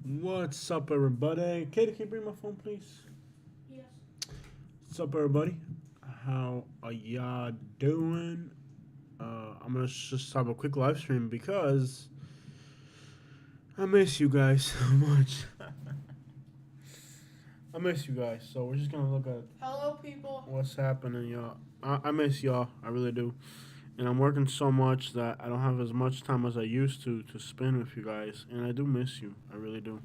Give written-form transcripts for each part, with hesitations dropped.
What's up, everybody? Katie, can you bring my phone, please? Yes. What's up, everybody? How are y'all doing? I'm gonna just have a quick live stream because I miss you guys so much. I miss you guys, so we're just gonna look at Hello, people. what's happening, y'all. I miss y'all, I really do. And I'm working so much that I don't have as much time as I used to spend with you guys, and I do miss you, I really do.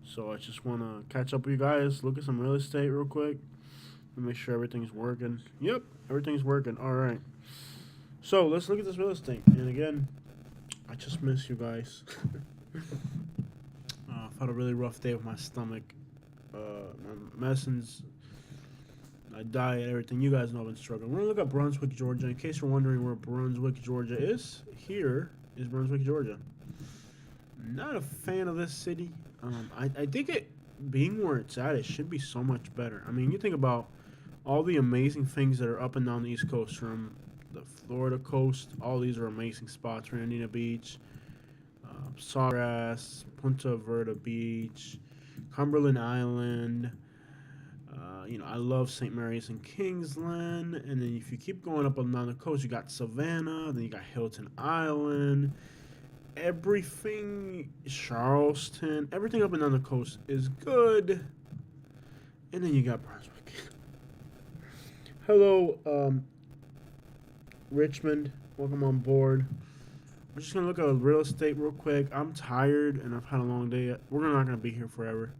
So I just want to catch up with you guys, look at some real estate real quick, and make sure everything's working. Yep, everything's working. All right. So let's look at this real estate. And again, I just miss you guys. I've had a really rough day with my stomach, my medicines, my diet, everything. You guys know I've been struggling. We're gonna look at Brunswick, Georgia. In case you're wondering where Brunswick, Georgia is, here is Brunswick, Georgia. Not a fan of this city. I think it being where it's at, it should be so much better. I mean, you think about all the amazing things that are up and down the East Coast, from the Florida coast. All these are amazing spots. Rainier Beach, Sawgrass, Punta Verde Beach, Cumberland Island. I love St. Mary's and Kingsland. And then if you keep going up and down the coast, you got Savannah. Then you got Hilton Island. Everything, Charleston, everything up and down the coast is good. And then you got Brunswick. Hello, Richmond. Welcome on board. We're just gonna look at real estate real quick. I'm tired and I've had a long day. We're not gonna be here forever.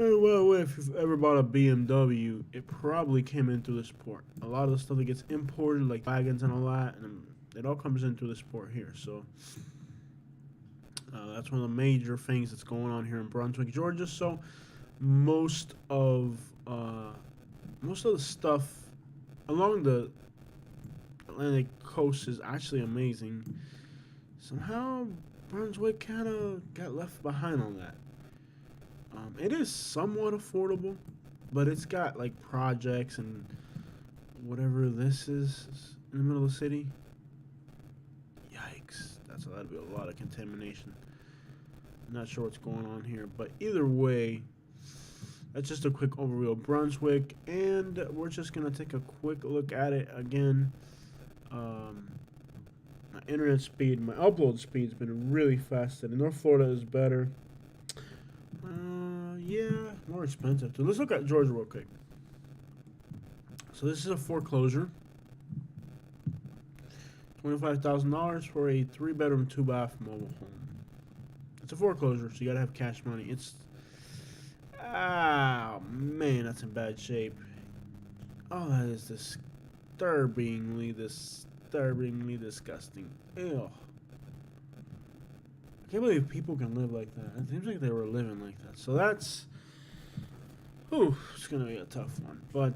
Well, if you've ever bought a BMW, it probably came in through this port. A lot of the stuff that gets imported, like wagons and all that, and it all comes in through this port here. So that's one of the major things that's going on here in Brunswick, Georgia. So most of the stuff along the Atlantic coast is actually amazing. Somehow Brunswick kind of got left behind on that. It is somewhat affordable, but it's got like projects and whatever this is in the middle of the city. Yikes, that'd be a lot of contamination. Not sure what's going on here, but either way, that's just a quick overview of Brunswick, and we're just gonna take a quick look at it again. My internet speed, my upload speed's been really fast today. North Florida is better. Yeah, more expensive too. Let's look at Georgia real quick. So this is a foreclosure. $25,000 for a 3-bedroom, 2-bath mobile home. It's a foreclosure, so you gotta have cash money. It's man, that's in bad shape. Oh, that is disturbingly disgusting. Ew. I can't believe people can live like that. It seems like they were living like that. So that's, it's gonna be a tough one. But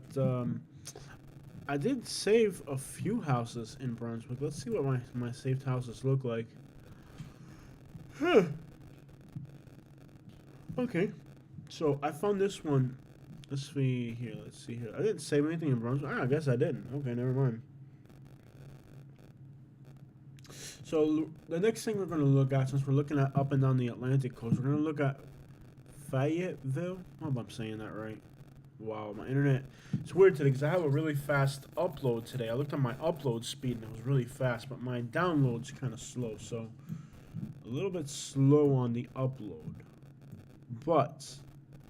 I did save a few houses in Brunswick. Let's see what my saved houses look like. Okay, so I found this one. Let's see here. I didn't save anything in Brunswick. I guess I didn't. Okay, never mind. So the next thing we're going to look at, since we're looking at up and down the Atlantic coast, we're going to look at Fayetteville. I hope I'm saying that right. Wow, my internet. It's weird today because I have a really fast upload today. I looked at my upload speed and it was really fast, but my download's kind of slow. So a little bit slow on the upload. A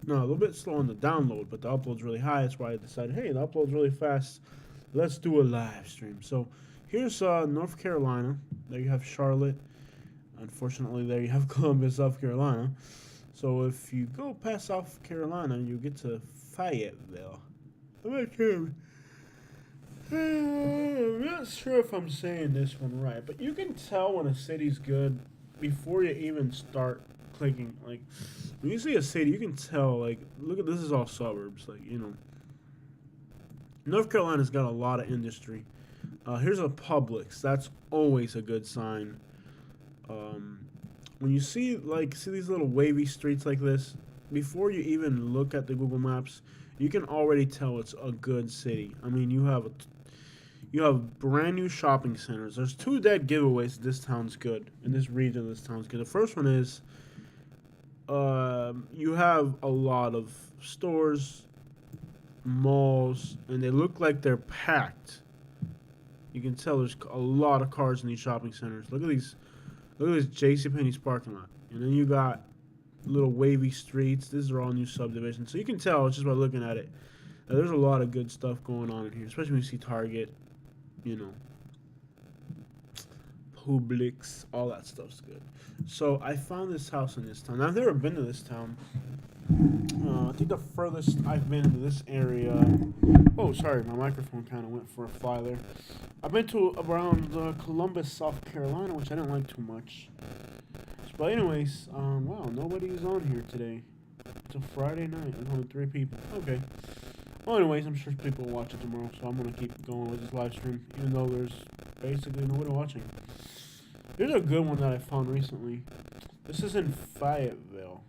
little bit slow on the download, but the upload's really high. That's why I decided, hey, the upload's really fast. Let's do a live stream. So here's North Carolina. There you have Charlotte. Unfortunately, there you have Columbus, South Carolina. So if you go past South Carolina, you get to Fayetteville. I'm not sure if I'm saying this one right, but you can tell when a city's good before you even start clicking. Like, when you see a city, you can tell, like, look at this is all suburbs. Like, North Carolina's got a lot of industry. Here's a Publix. That's always a good sign. When you see these little wavy streets like this, before you even look at the Google Maps, you can already tell it's a good city. I mean, you You have brand new shopping centers. There's two dead giveaways. This town's good. In this region, this town's good. The first one is you have a lot of stores, malls, and they look like they're packed. You can tell there's a lot of cars in these shopping centers. Look at these. Look at this JCPenney's parking lot. And then you got little wavy streets. These are all new subdivisions. So you can tell just by looking at it. There's a lot of good stuff going on in here, especially when you see Target, you know, Publix, all that stuff's good. So I found this house in this town. Now, I've never been to this town. I think the furthest I've been into this area. Oh, sorry, my microphone kind of went for a fly there. I've been to around Columbus, South Carolina, which I didn't like too much. But anyways, wow, nobody's on here today. It's a Friday night. There's only 3 people. Okay. Well, anyways, I'm sure people will watch it tomorrow, so I'm gonna keep going with this live stream, even though there's basically nobody watching. Here's a good one that I found recently. This is in Fayetteville,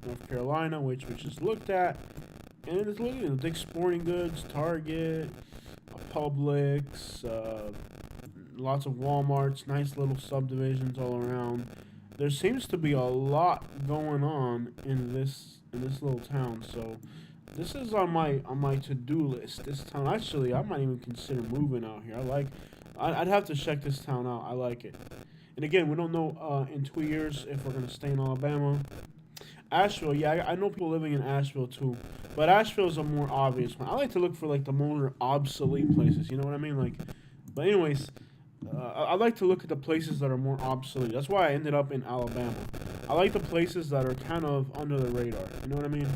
North Carolina, which we just looked at, and it's looking at Dick's Sporting Goods, Target, Publix, lots of Walmarts, nice little subdivisions all around. There seems to be a lot going on in this little town, so this is on my to-do list. This town, actually, I might even consider moving out here. I'd have to check this town out. I like it. And again, we don't know in 2 years if we're gonna stay in Alabama. Asheville, yeah, I know people living in Asheville too, but Asheville is a more obvious one. I like to look for like the more obsolete places. You know what I mean? Like, but anyways, I like to look at the places that are more obsolete. That's why I ended up in Alabama. I like the places that are kind of under the radar. You know what I mean?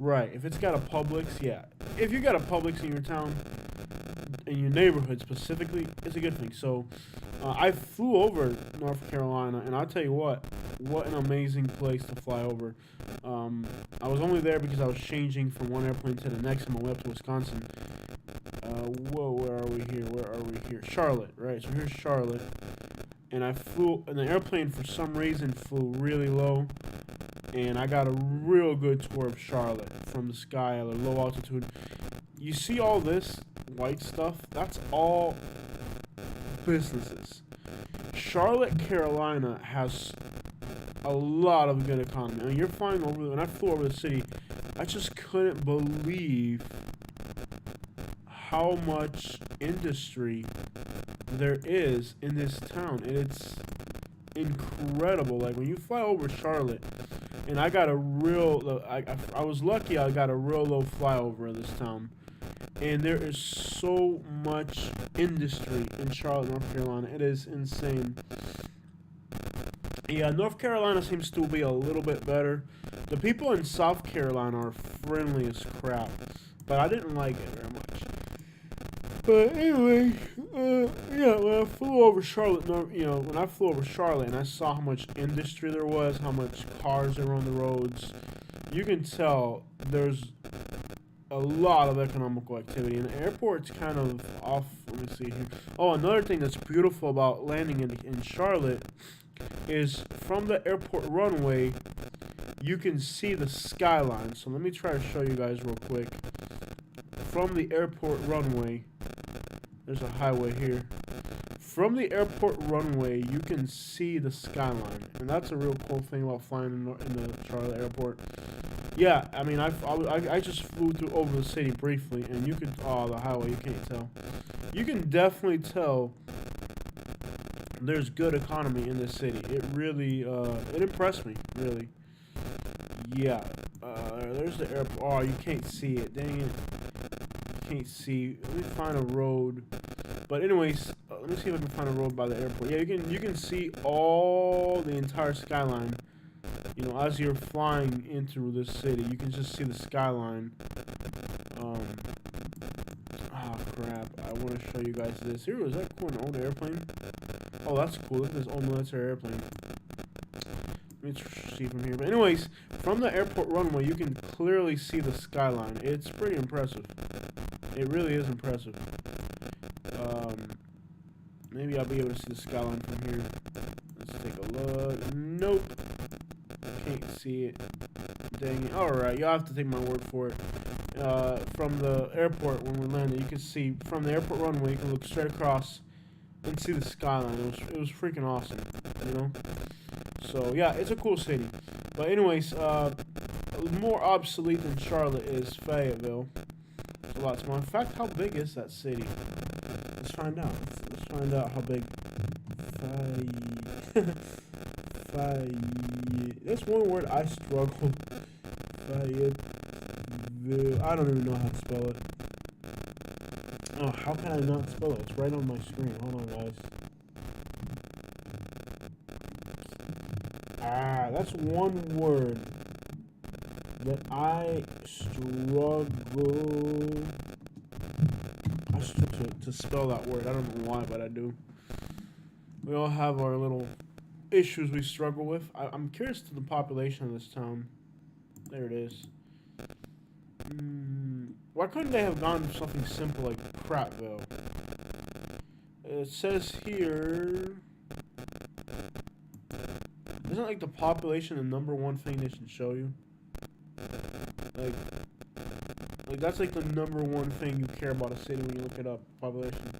Right. If it's got a Publix, yeah. If you got a Publix in your town, in your neighborhood specifically, it's a good thing. So, I flew over North Carolina, and I'll tell you what an amazing place to fly over. I was only there because I was changing from one airplane to the next on my way up to Wisconsin. Whoa, where are we here? Where are we here? Charlotte, right? So here's Charlotte. And I flew, and the airplane for some reason flew really low. And I got a real good tour of Charlotte from the sky at a low altitude. You see all this white stuff? That's all businesses. Charlotte, Carolina has a lot of good economy. I mean, you're flying over, when I flew over the city, I just couldn't believe how much industry there is in this town. And it's incredible. Like, when you fly over Charlotte, and I got a real, I was lucky I got a real low flyover in this town. And there is so much industry in Charlotte, North Carolina. It is insane. Yeah, North Carolina seems to be a little bit better. The people in South Carolina are friendly as crap. But I didn't like it very much. But anyway, yeah, when I flew over Charlotte, when I flew over Charlotte and I saw how much industry there was, how much cars there were on the roads, you can tell there's a lot of economical activity. And the airport's kind of off. Let me see here. Oh, another thing that's beautiful about landing in Charlotte is from the airport runway, you can see the skyline. So let me try to show you guys real quick. From the airport runway, there's a highway here. From the airport runway, you can see the skyline, and that's a real cool thing about flying in the Charlotte airport. Yeah, I mean, I just flew through over the city briefly, and you could, oh, the highway, you can't tell. You can definitely tell there's good economy in this city. It really, it impressed me, really. Yeah, there's the airport. Oh, you can't see it, dang it. Can't see. Let me find a road. But anyways, let me see if I can find a road by the airport. Yeah, you can see all the entire skyline. You know, as you're flying into this city, you can just see the skyline. Oh crap! I want to show you guys this. Here, is that cool? An old airplane? Oh, that's cool. Look at this old military airplane. Let me see from here. But anyways, from the airport runway, you can clearly see the skyline. It's pretty impressive. It really is impressive. Maybe I'll be able to see the skyline from here. Let's take a look. Nope. Can't see it. Dang it. Alright, you'll have to take my word for it. from the airport when we landed. You could see from the airport runway. You can look straight across and see the skyline. It was freaking awesome, you know. So yeah, it's a cool city. But anyways, more obsolete than Charlotte is Fayetteville. It's a lot smaller. In fact, how big is that city? Let's find out. Let's find out how big. That's one word I struggle. Fayetteville. I don't even know how to spell it. Oh, how can I not spell it? It's right on my screen. Hold on, guys. That's one word that I struggle to spell that word. I don't know why, but I do. We all have our little issues we struggle with. I'm curious to the population of this town. There it is. Why couldn't they have gone to something simple like Prattville? It says here... Isn't like the population the number one thing they should show you? Like that's like the number one thing you care about a city when you look it up, population.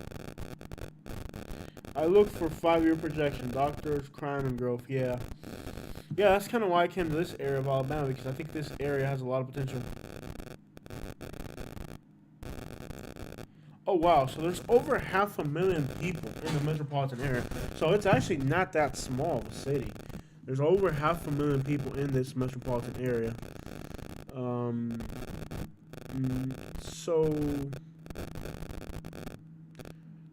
I looked for 5-year projection, doctors, crime, and growth. Yeah, that's kind of why I came to this area of Alabama, because I think this area has a lot of potential. Oh wow, so there's over 500,000 people in the metropolitan area, so it's actually not that small of a city. There's over 500,000 people in this metropolitan area. So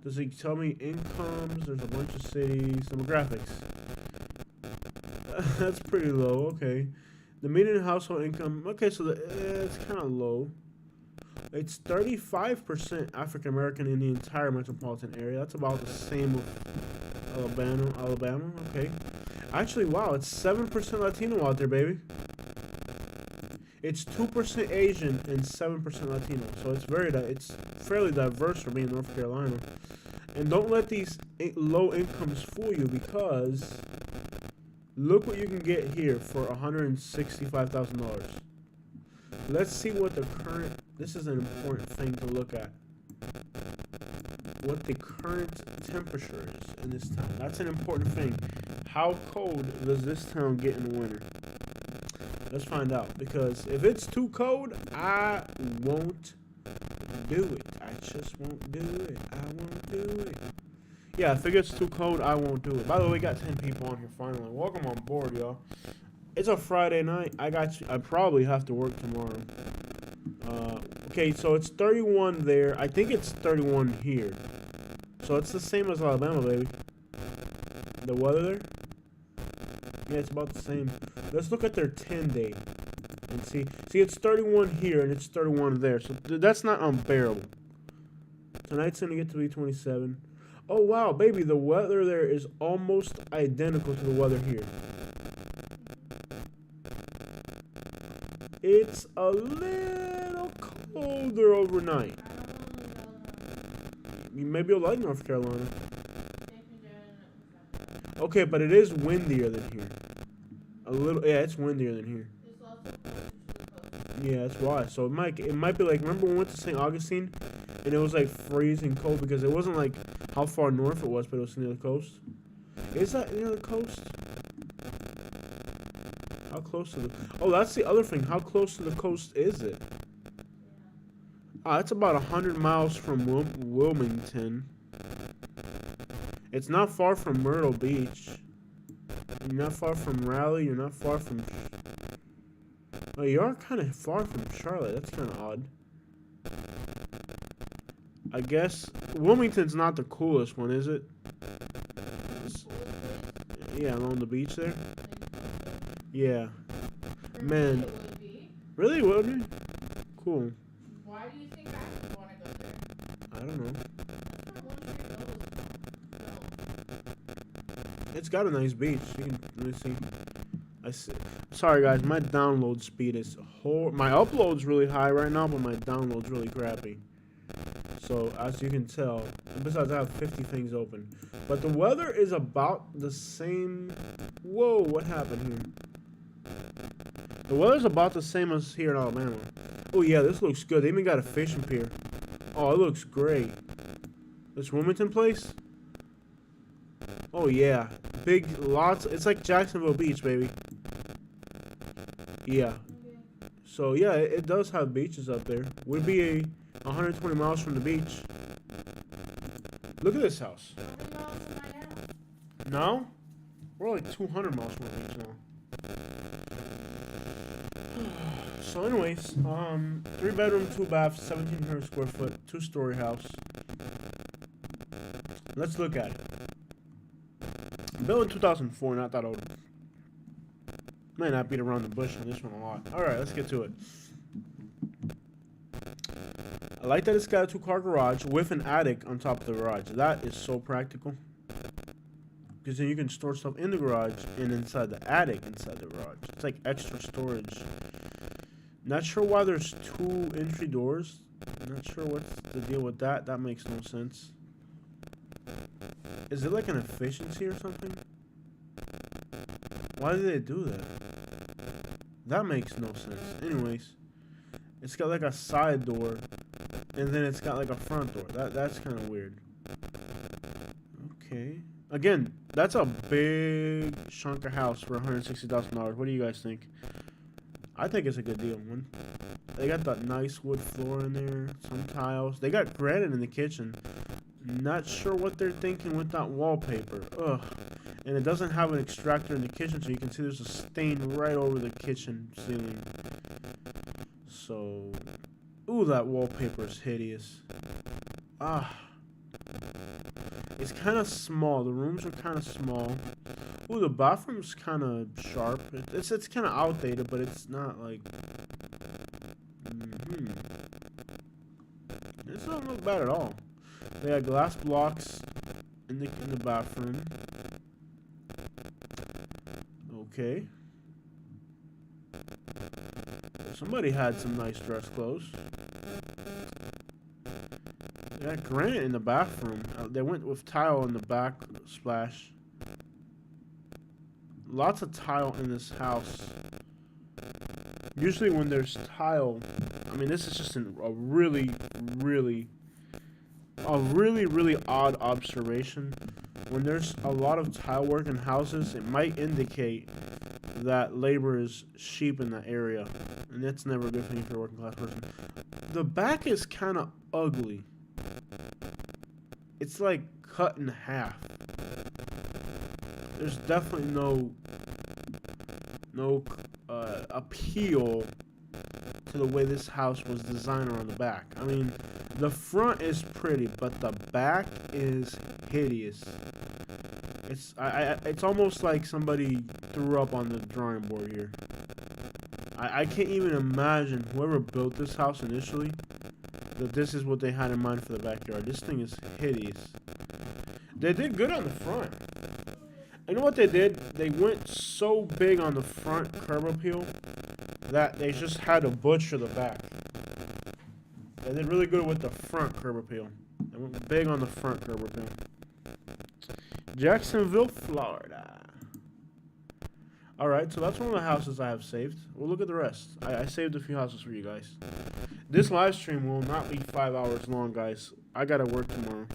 does it tell me incomes? There's a bunch of cities. Demographics. That's pretty low. Okay. The median household income. Okay, so it's kind of low. It's 35% African American in the entire metropolitan area. That's about the same with Alabama. Okay. Actually, wow, it's 7% Latino out there, baby. It's 2% Asian and 7% Latino. So it's fairly diverse for being North Carolina. And don't let these low incomes fool you, because look what you can get here for $165,000. Let's see what the current... This is an important thing to look at. What the current temperature is in this town. That's an important thing. How cold does this town get in the winter? Let's find out. Because if it's too cold, I won't do it. I just won't do it. I won't do it. Yeah, if it gets too cold, I won't do it. By the way, we got 10 people on here finally. Welcome on board, y'all. It's a Friday night. I probably have to work tomorrow. Okay, so it's 31 there. I think it's 31 here. So it's the same as Alabama, baby. The weather there? Yeah, it's about the same. Let's look at their 10-day and see. See, it's 31 here and it's 31 there. So that's not unbearable. Tonight's going to get to be 27. Oh, wow, baby. The weather there is almost identical to the weather here. It's a little colder overnight. Maybe you'll like North Carolina. Okay, but it is windier than here. A little, yeah, it's windier than here. Yeah, that's why. So it might be like, remember when we went to St. Augustine and it was like freezing cold because it wasn't like how far north it was, but it was near the coast. Is that near the coast? How close to the... Oh, that's the other thing. How close to the coast is it? It's about 100 miles from Wilmington. It's not far from Myrtle Beach. You're not far from Raleigh. You're not far from... Oh, you are kind of far from Charlotte. That's kind of odd. I guess Wilmington's not the coolest one, is it? Yeah, along the beach there. Yeah. Man. Really? Would it be? Cool. Why do you think I would want to go there? I don't know. That's not one street. It's got a nice beach. You can let me see. I see. Sorry guys, my download speed is my upload's really high right now, but my download's really crappy. So as you can tell, and besides I have 50 things open. But the weather is about the same. Whoa, what happened here? The weather's about the same as here in Alabama. Oh yeah, this looks good. They even got a fishing pier. Oh, it looks great. This Wilmington place? Oh yeah. Big lots. It's like Jacksonville Beach, baby. Yeah. Okay. So yeah, it does have beaches up there. Would be 120 miles from the beach. Look at this house. How many miles am I now? Now? We're like 200 miles from the beach now. So anyways, 3 bedroom, 2 bath, 1,700 square foot, 2-story house. Let's look at it. Built in 2004, not that old. Might not beat around the bush on this one a lot. Alright, let's get to it. I like that it's got a 2-car garage with an attic on top of the garage. That is so practical. Because then you can store stuff in the garage and inside the attic inside the garage. It's like extra storage. Not sure why there's 2 entry doors. Not sure what's the deal with that. That makes no sense. Is it like an efficiency or something? Why did they do that? That makes no sense. Anyways, it's got like a side door, and then it's got like a front door. That's kind of weird. Okay. Again, that's a big chunk of house for $160,000. What do you guys think? I think it's a good deal. They got that nice wood floor in there, some tiles. They got granite in the kitchen. Not sure what they're thinking with that wallpaper. Ugh. And it doesn't have an extractor in the kitchen, so you can see there's a stain right over the kitchen ceiling. So, ooh, that wallpaper is hideous. Ah. It's kind of small. The rooms are kind of small. Ooh, the bathroom's kind of sharp. It's kind of outdated, but it's not like... This doesn't look bad at all. They got glass blocks in the bathroom. Okay. Somebody had some nice dress clothes. They got granite in the bathroom. They went with tile in the back splash. Lots of tile in this house. Usually when there's tile, I mean, this is just a really odd observation. When there's a lot of tile work in houses, it might indicate that labor is cheap in that area. And that's never a good thing if you're a working class person. The back is kind of ugly. It's like cut in half. There's definitely no appeal to the way this house was designed around the back. I mean, the front is pretty, but the back is hideous. It's almost like somebody threw up on the drawing board here. I can't even imagine whoever built this house initially that this is what they had in mind for the backyard. This thing is hideous. They did good on the front. You know what they did? They went so big on the front curb appeal that they just had to butcher the back. They did really good with the front curb appeal. They went big on the front curb appeal. Jacksonville, Florida. Alright, so that's one of the houses I have saved. We'll look at the rest. I saved a few houses for you guys. This live stream will not be 5 hours long, guys. I gotta work tomorrow.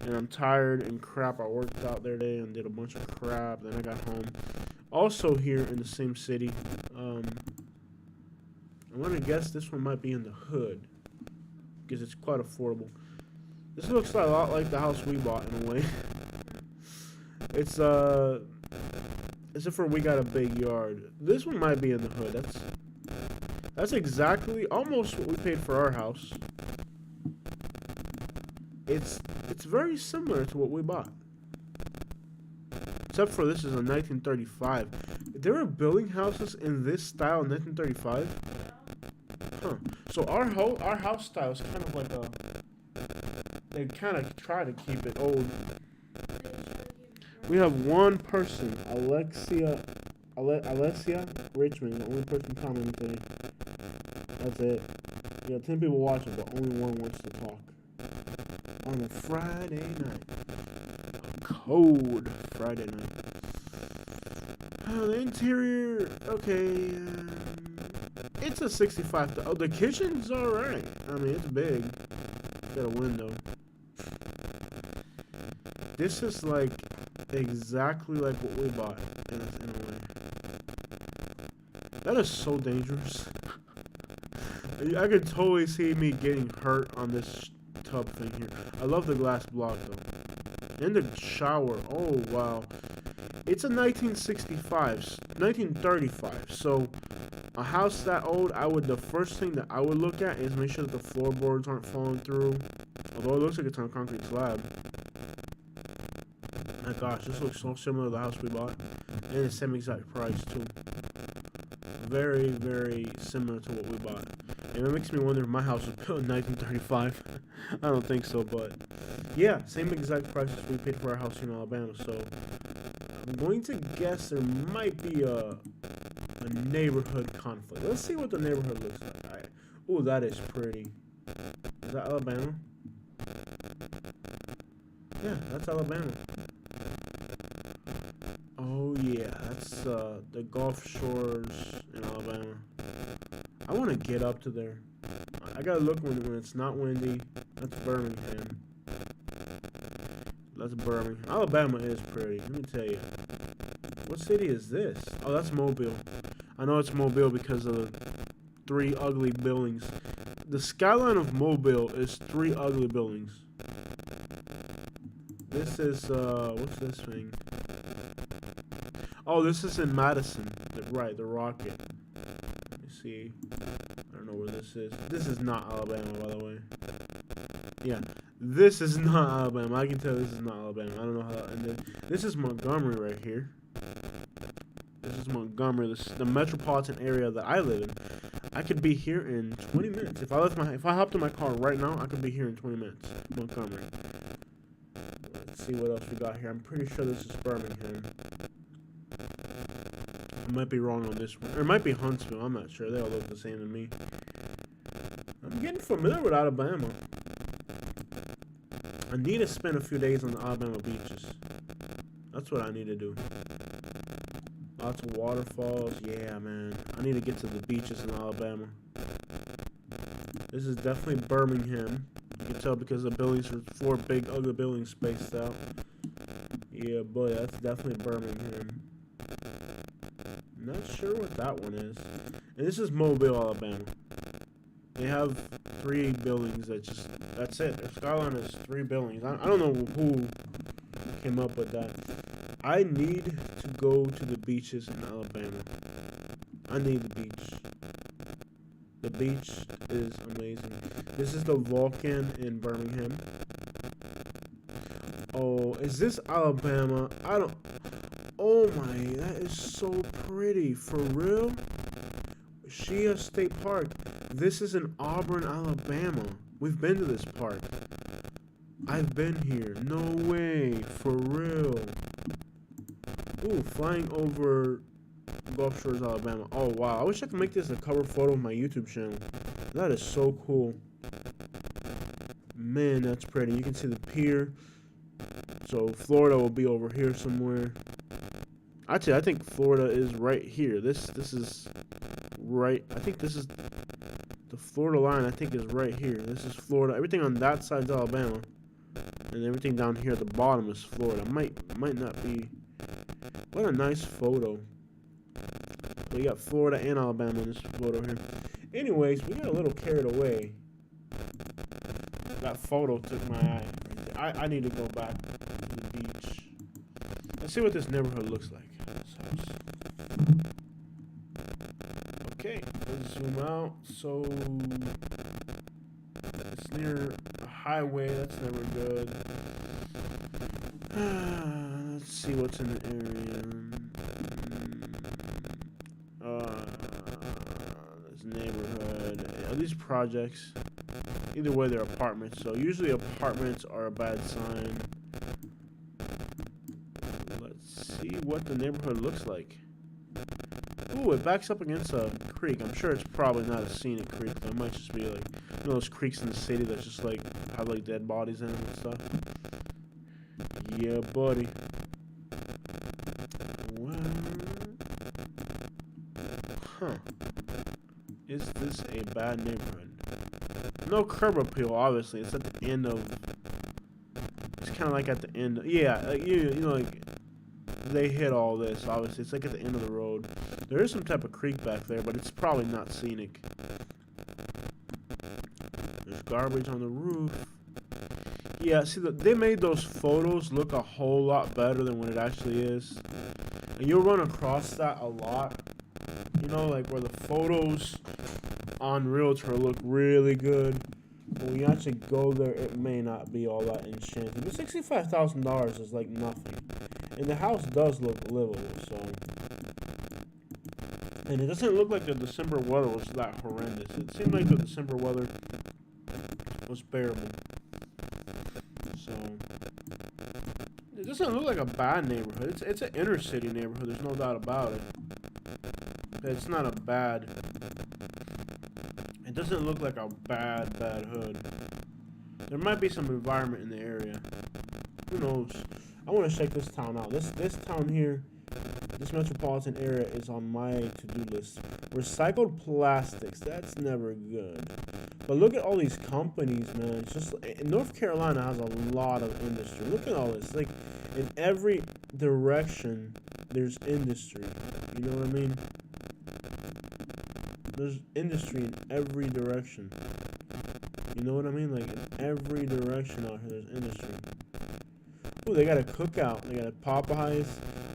And I'm tired and crap. I worked out there today and did a bunch of crap. Then I got home. Also here in the same city. I'm gonna guess this one might be in the hood. Because it's quite affordable. This looks a lot like the house we bought in a way. It's except for we got a big yard. This one might be in the hood. That's exactly almost what we paid for our house. It's very similar to what we bought. Except for this is a 1935. They were building houses in this style in 1935. Huh. So our house style is kind of like a... They kind of try to keep it old. We have one person, Alexia Richmond, the only person commenting today. That's it. We have 10 people watching, but only one wants to talk. On a Friday night. A cold Friday night. The interior, okay. it's a 65. Oh, the kitchen's alright. I mean, it's big. Got a window. This is like exactly like what we bought in a way. That is so dangerous. I could totally see me getting hurt on this tub thing here. I love the glass block though. And the shower. Oh wow. It's a 1935. So a house that old, the first thing that I would look at is make sure that the floorboards aren't falling through. Although it looks like it's on a concrete slab. My gosh, this looks so similar to the house we bought. And the same exact price too. Very, very similar to what we bought. And it makes me wonder if my house was built in 1935. I don't think so, but yeah, same exact prices we paid for our house in Alabama. So I'm going to guess there might be a neighborhood conflict. Let's see what the neighborhood looks like. All right. Oh, that is pretty. Is that Alabama? Yeah, that's Alabama. Oh yeah, that's the Gulf Shores in Alabama. I want to get up to there. I gotta look when it's not windy. That's Birmingham. That's Birmingham. Alabama is pretty. Let me tell you. What city is this? Oh, that's Mobile. I know it's Mobile because of the 3 ugly buildings. The skyline of Mobile is 3 ugly buildings. This is what's this thing? Oh, this is in Madison. Right, the Rocket. Let me see. I don't know where this is. This is not Alabama, by the way. Yeah, this is not Alabama. I can tell this is not Alabama. I don't know how that ended. This is Montgomery right here. This is Montgomery, the metropolitan area that I live in. I could be here in 20 minutes. If I hopped in my car right now, I could be here in 20 minutes. Montgomery. Let's see what else we got here. I'm pretty sure this is Birmingham. I might be wrong on this one. Or it might be Huntsville. I'm not sure. They all look the same to me. I'm getting familiar with Alabama. I need to spend a few days on the Alabama beaches. That's what I need to do. Lots of waterfalls. Yeah, man. I need to get to the beaches in Alabama. This is definitely Birmingham. You can tell because the buildings are 4 big, ugly buildings spaced out. Yeah, boy, that's definitely Birmingham. Not sure what that one is. And this is Mobile, Alabama. They have 3 buildings that's it. Their skyline is 3 buildings. I don't know who came up with that. I need to go to the beaches in Alabama. I need the beach. The beach is amazing. This is the Vulcan in Birmingham. Oh, is this Alabama? Oh my, that is so pretty. For real? Shea State Park. This is in Auburn, Alabama. We've been to this park. I've been here. No way. For real. Ooh, flying over Gulf Shores, Alabama. Oh, wow. I wish I could make this a cover photo of my YouTube channel. That is so cool. Man, that's pretty. You can see the pier. So, Florida will be over here somewhere. Actually, I think Florida is right here. This is right. I think this is the Florida line. I think is right here. This is Florida. Everything on that side is Alabama, and everything down here at the bottom is Florida. Might not be. What a nice photo. We got Florida and Alabama in this photo here. Anyways, we got a little carried away. That photo took my eye. I need to go back to the beach. Let's see what this neighborhood looks like. This house. Okay, let's zoom out. So it's near a highway. That's never good. Let's see what's in the area. This neighborhood. These projects. Either way, they're apartments. So usually apartments are a bad sign. Let's see what the neighborhood looks like. Ooh, it backs up against a creek. I'm sure it's probably not a scenic creek. That might just be like, you know, those creeks in the city that just like have like dead bodies in them and stuff. Yeah, buddy. Well, huh. Is this a bad neighborhood? No curb appeal, obviously. It's at the end of. It's kind of like at the end. Yeah, like you know, like they hit all this. Obviously, it's like at the end of the road. There is some type of creek back there, but it's probably not scenic. There's garbage on the roof. Yeah, see, they made those photos look a whole lot better than what it actually is. And you'll run across that a lot. You know, like where the photos on Realtor look really good. But when you actually go there, it may not be all that enchanting. But $65,000 is like nothing. And the house does look livable, so. And it doesn't look like the December weather was that horrendous. It seemed like the December weather was bearable. So it doesn't look like a bad neighborhood. It's an inner city neighborhood. There's no doubt about it. But it's not a bad. It doesn't look like a bad hood. There might be some environment in the area. Who knows? I want to check this town out. This town here, this metropolitan area is on my to-do list. Recycled plastics. That's never good. But look at all these companies, man. It's just North Carolina has a lot of industry. Look at all this. Like in every direction, there's industry. You know what I mean? There's industry in every direction. You know what I mean? Like in every direction out here, there's industry. Ooh, they got a cookout. They got a Popeyes.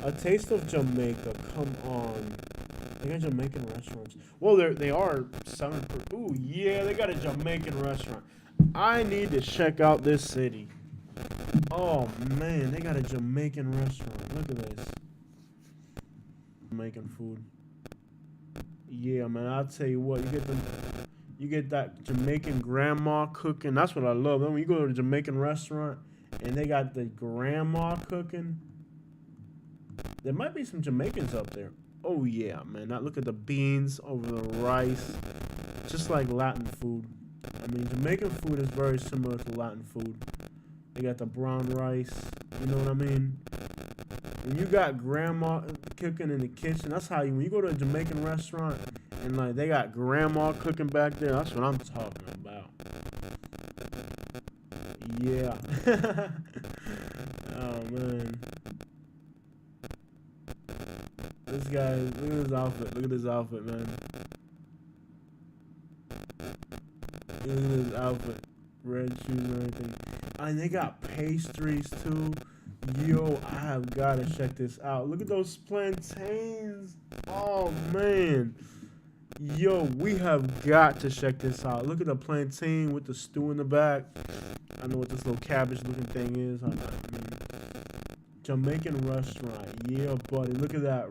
A Taste of Jamaica. Come on. They got Jamaican restaurants. Well, they are 7 per. Ooh, yeah, they got a Jamaican restaurant. I need to check out this city. Oh man, they got a Jamaican restaurant. Look at this. Jamaican food. Yeah, man, I'll tell you what. You get that Jamaican grandma cooking. That's what I love. Then when you go to a Jamaican restaurant and they got the grandma cooking, there might be some Jamaicans up there. Oh yeah, man. Now look at the beans over the rice. Just like Latin food. I mean, Jamaican food is very similar to Latin food. They got the brown rice. You know what I mean? When you got grandma cooking in the kitchen, that's how when you go to a Jamaican restaurant and like they got grandma cooking back there, that's what I'm talking about. Yeah. Oh man. This guy, look at his outfit. Look at his outfit, man. Look at his outfit. Red shoes and everything. And they got pastries too. Yo, I have got to check this out. Look at those plantains. Oh, man. Yo, we have got to check this out. Look at the plantain with the stew in the back. I know what this little cabbage looking thing is. I mean, Jamaican restaurant. Yeah, buddy. Look at that.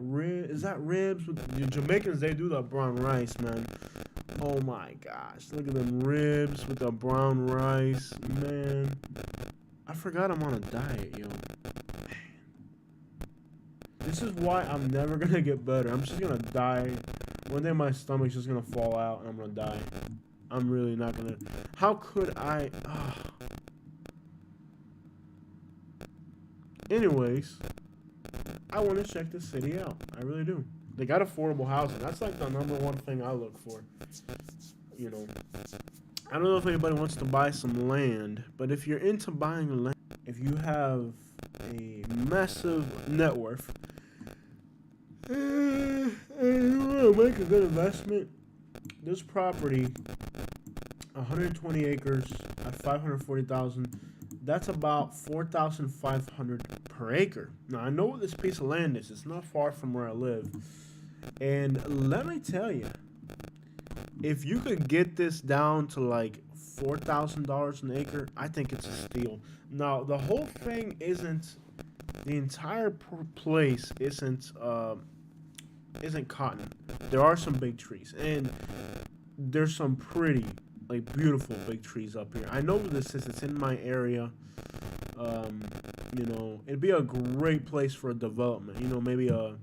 Is that ribs? The Jamaicans, they do the brown rice, man. Oh, my gosh. Look at them ribs with the brown rice. Man. I forgot I'm on a diet, yo. Man. This is why I'm never going to get better. I'm just going to die. One day my stomach's just going to fall out and I'm going to die. I'm really not going to. How could I? Anyways, I want to check this city out. I really do. They got affordable housing. That's like the number one thing I look for. You know, I don't know if anybody wants to buy some land, but if you're into buying land, if you have a massive net worth, and you want to make a good investment, this property, 120 acres at $540,000. That's about $4,500 per acre. Now I know what this piece of land is. It's not far from where I live, and let me tell you, if you could get this down to like $4,000 an acre, I think it's a steal. Now the whole thing isn't. The entire place isn't cotton. There are some big trees, and there's some pretty, like, beautiful big trees up here. I know where this is. It's in my area. You know, it'd be a great place for a development. You know, maybe and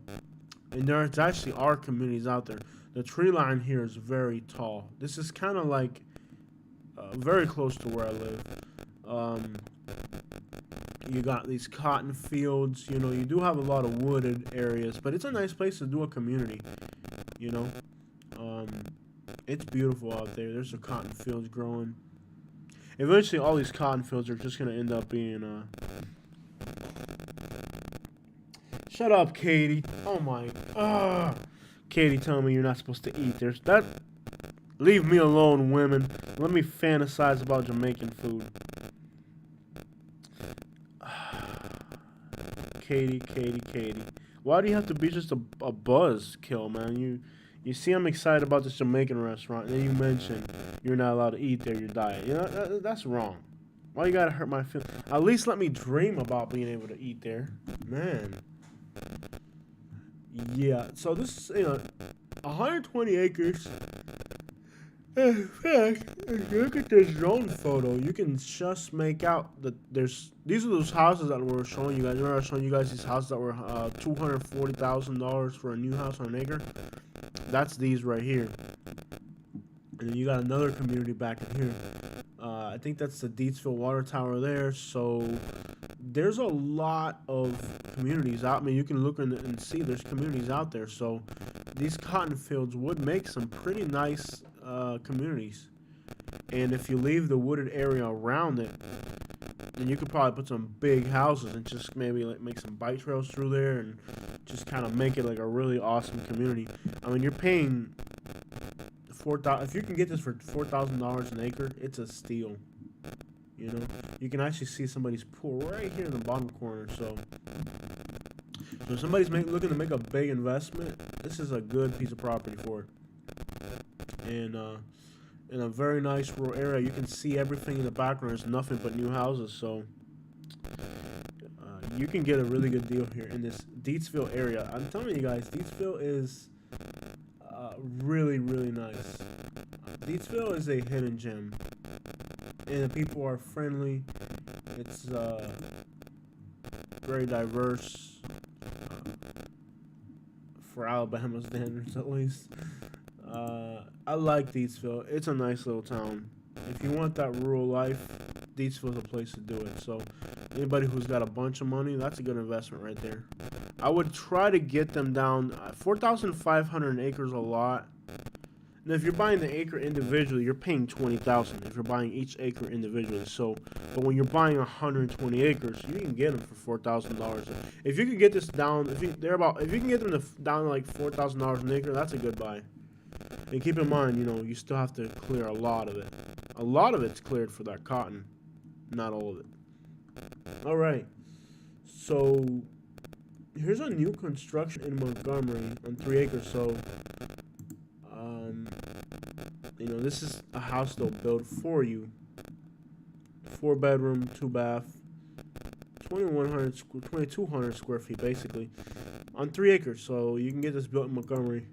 there's actually are communities out there. The tree line here is very tall. This is kind of like very close to where I live. You got these cotton fields. You know, you do have a lot of wooded areas, but it's a nice place to do a community. You know, It's beautiful out there. There's the cotton fields growing. Eventually, all these cotton fields are just gonna end up being. Shut up, Katie. Oh my. Katie, telling me you're not supposed to eat. There's that. Leave me alone, women. Let me fantasize about Jamaican food. Katie. Why do you have to be just a buzzkill, man? You see I'm excited about this Jamaican restaurant, and then you mention you're not allowed to eat there, your diet. You know, that's wrong. Why you gotta hurt my feelings? At least let me dream about being able to eat there. Man. Yeah, so this is, 120 acres. In fact, if you look at this drone photo, you can just make out that these are those houses that we're showing you guys. Remember I was showing you guys these houses that were $240,000 for a new house on an acre? That's these right here. And then you got another community back in here. I think that's the Deetsville Water Tower there. So there's a lot of communities out. I mean, you can look and see there's communities out there. So these cotton fields would make some pretty nice communities. And if you leave the wooded area around it, then you could probably put some big houses and just maybe like make some bike trails through there and just kind of make it like a really awesome community. I mean, you're paying $4,000. If you can get this for $4,000 an acre, it's a steal. You know, you can actually see somebody's pool right here in the bottom corner. So if somebody's looking to make a big investment, this is a good piece of property for it. And in a very nice rural area, you can see everything in the background. There's nothing but new houses, so you can get a really good deal here in this Deetsville area. I'm telling you guys, Deetsville is really, really nice. Deetsville is a hidden gem, and the people are friendly. It's very diverse for Alabama standards, at least. I like Deetsville. It's a nice little town. If you want that rural life, Deetsville's a place to do it. So anybody who's got a bunch of money, that's a good investment right there. I would try to get them down. 4,500 an acre is a lot. And if you're buying the acre individually, you're paying $20,000 if you're buying each acre individually. So, but when you're buying 120 acres, you can get them for $4,000. If you can get this down, if you can get them down to like $4,000 an acre, that's a good buy. And keep in mind, you still have to clear a lot of it. A lot of it's cleared for that cotton, not all of it. All right, so here's a new construction in Montgomery on 3 acres. So, this is a house they'll build for you. 4-bedroom, 2-bath, 2,200 square feet, basically, on 3 acres. So you can get this built in Montgomery.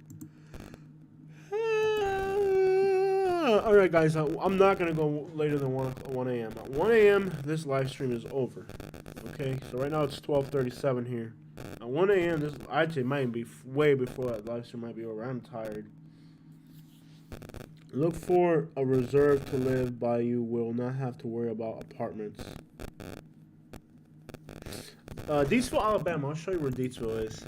All right, guys, I'm not going to go later than 1 a.m. At 1 a.m., this live stream is over. Okay, so right now it's 12:37 here. At 1 a.m., I'd say might be way before that live stream might be over. I'm tired. Look for a reserve to live by. You will not have to worry about apartments. Deetsville, Alabama. I'll show you where Deetsville is.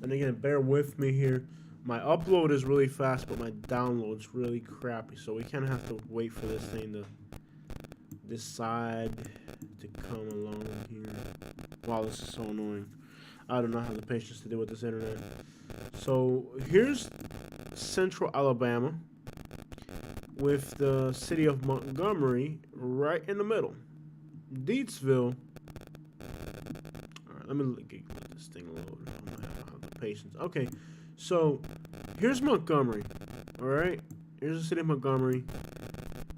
And again, bear with me here. My upload is really fast, but my download's really crappy. So we kind of have to wait for this thing to decide to come along here. Wow, this is so annoying. I do not have the patience to deal with this internet. So here's central Alabama with the city of Montgomery right in the middle. Deetsville. All right, let me get this thing loaded. I don't have the patience. Okay. So, here's Montgomery, all right? Here's the city of Montgomery.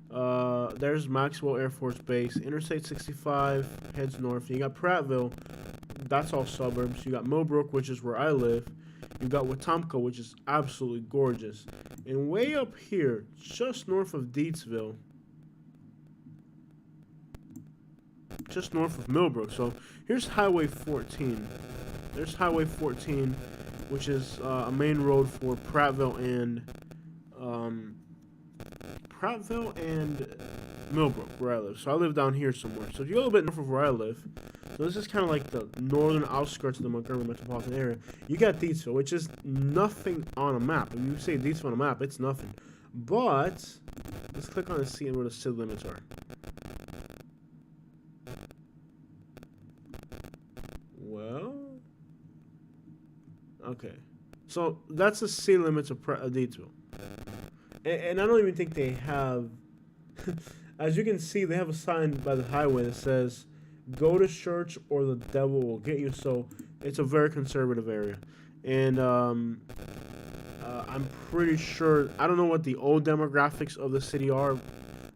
There's Maxwell Air Force Base. Interstate 65 heads north. You got Prattville. That's all suburbs. You got Millbrook, which is where I live. You got Wetumpka, which is absolutely gorgeous. And way up here, just north of Deetsville, just north of Millbrook. So, here's Highway 14. There's Highway 14. Which is a main road for Prattville and Millbrook, where I live. So I live down here somewhere. So if you go a little bit north of where I live, so this is kind of like the northern outskirts of the Montgomery metropolitan area. You got Deetsville, which is nothing on a map. If you say Deetsville on a map, it's nothing. But let's click on and see where the city limits are. Well, okay. So that's the city limits of Deadsville. And I don't even think they have. As you can see, they have a sign by the highway that says, "Go to church or the devil will get you." So it's a very conservative area, and I'm pretty sure. I don't know what the old demographics of the city are.